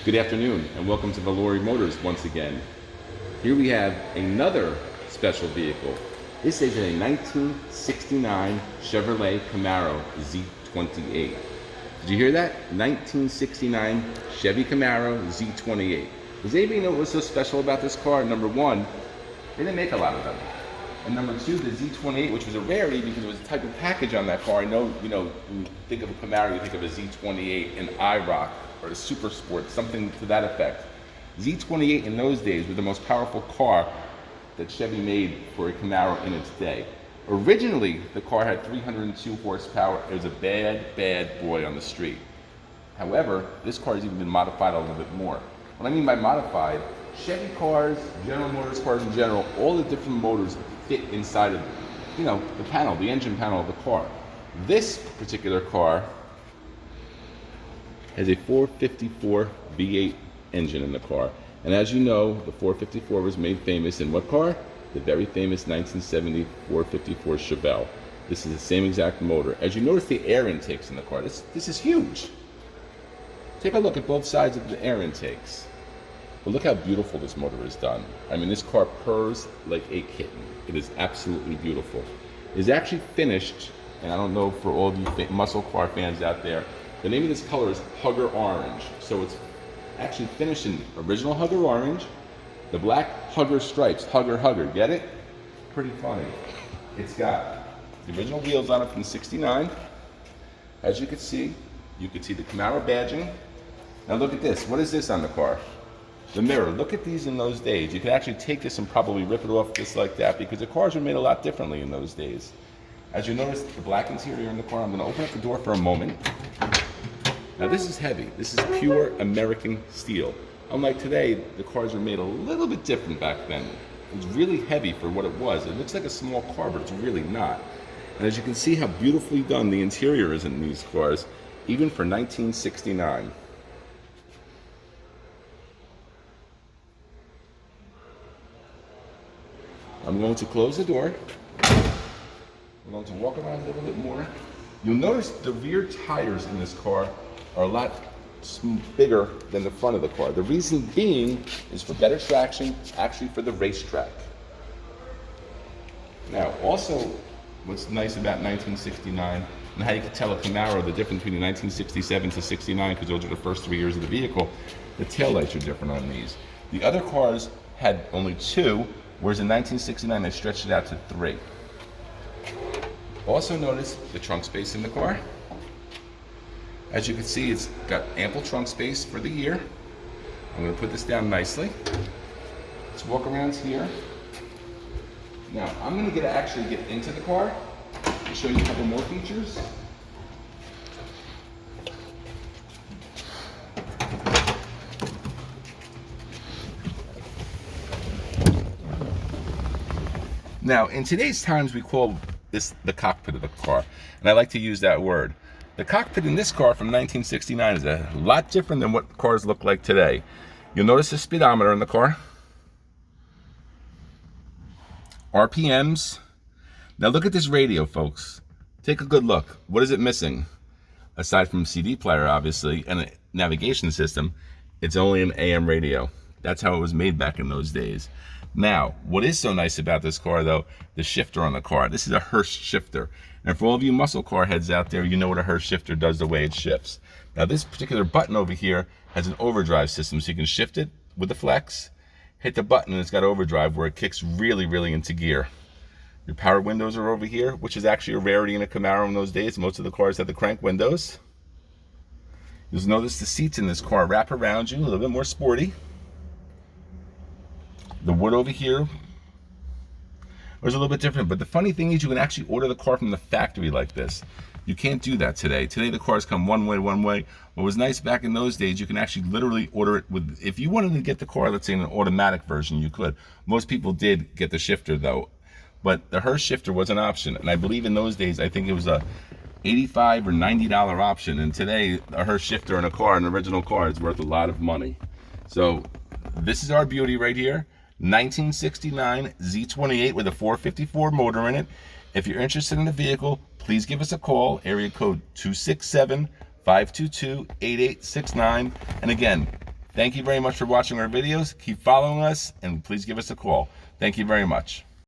Good afternoon and welcome to Valori Motors once again. Here we have another special vehicle. This is a 1969 Chevrolet Camaro Z28. Did you hear that? 1969 Chevy Camaro Z28. Does anybody know what was so special about this car? Number one, they didn't make a lot of them. And number two, the Z28, which was a rarity because it was a type of package on that car. I know, when you think of a Camaro, you think of a Z28, an IROC, or a Super Sport, something to that effect. Z28 in those days was the most powerful car that Chevy made for a Camaro in its day. Originally, the car had 302 horsepower. It was a bad, bad boy on the street. However, this car has even been modified a little bit more. What I mean by modified, Chevy cars, General Motors cars in general, all the different motors fit inside of, the panel, the engine panel of the car. This particular car has a 454 V8 engine in the car. And as you know, the 454 was made famous in what car? The very famous 1970 454 Chevelle. This is the same exact motor. As you notice the air intakes in the car, this is huge. Take a look at both sides of the air intakes. But look how beautiful this motor is done. I mean, this car purrs like a kitten. It is absolutely beautiful. It is actually finished, and I don't know for all of you muscle car fans out there, the name of this color is Hugger Orange. So it's actually finished in original Hugger Orange, the black Hugger stripes, Hugger, get it? Pretty funny. It's got the original wheels on it from '69. As you can see the Camaro badging. Now look at this, what is this on the car? The mirror. Look at these in those days. You could actually take this and probably rip it off just like that because the cars were made a lot differently in those days. As you notice, the black interior in the car, I'm going to open up the door for a moment. Now this is heavy. This is pure American steel. Unlike today, the cars were made a little bit different back then. It was really heavy for what it was. It looks like a small car, but it's really not. And as you can see how beautifully done the interior is in these cars, even for 1969. I'm going to close the door. I'm going to walk around a little bit more. You'll notice the rear tires in this car are a lot bigger than the front of the car. The reason being is for better traction, actually for the racetrack. Now, also, what's nice about 1969, and how you can tell a Camaro the difference between 1967 to 69, because those are the first 3 years of the vehicle, the taillights are different on these. The other cars had only 2, whereas in 1969 they stretched it out to 3. Also notice the trunk space in the car. As you can see, it's got ample trunk space for the year. I'm going to put this down nicely. Let's walk around here. Now, I'm going to actually get into the car and show you a couple more features. Now, in today's times, we call this the cockpit of the car, and I like to use that word. The cockpit in this car from 1969 is a lot different than what cars look like today. You'll notice the speedometer in the car, RPMs. Now look at this radio, folks. Take a good look. What is it missing? Aside from CD player, obviously, and a navigation system, it's only an AM radio. That's how it was made back in those days. Now, what is so nice about this car, though, the shifter on the car. This is a Hurst shifter. And for all of you muscle car heads out there, you know what a Hurst shifter does, the way it shifts. Now, this particular button over here has an overdrive system, so you can shift it with the flex, hit the button, and it's got overdrive where it kicks really, really into gear. Your power windows are over here, which is actually a rarity in a Camaro in those days. Most of the cars had the crank windows. You'll notice the seats in this car wrap around you, a little bit more sporty. The wood over here was a little bit different, but the funny thing is you can actually order the car from the factory like this. You can't do that today. Today the cars come one way. What was nice back in those days, you can actually literally order it with, if you wanted to get the car, let's say in an automatic version, you could. Most people did get the shifter though, but the Hurst shifter was an option, and I believe in those days, I think it was a $85 or $90 option, and today a Hurst shifter in a car, an original car, is worth a lot of money. So this is our beauty right here. 1969 Z28 with a 454 motor in it. If you're interested in the vehicle, please give us a call, area code 267-522-8869. And again, Thank you very much for watching our videos. Keep following us, and please give us a call. Thank you very much.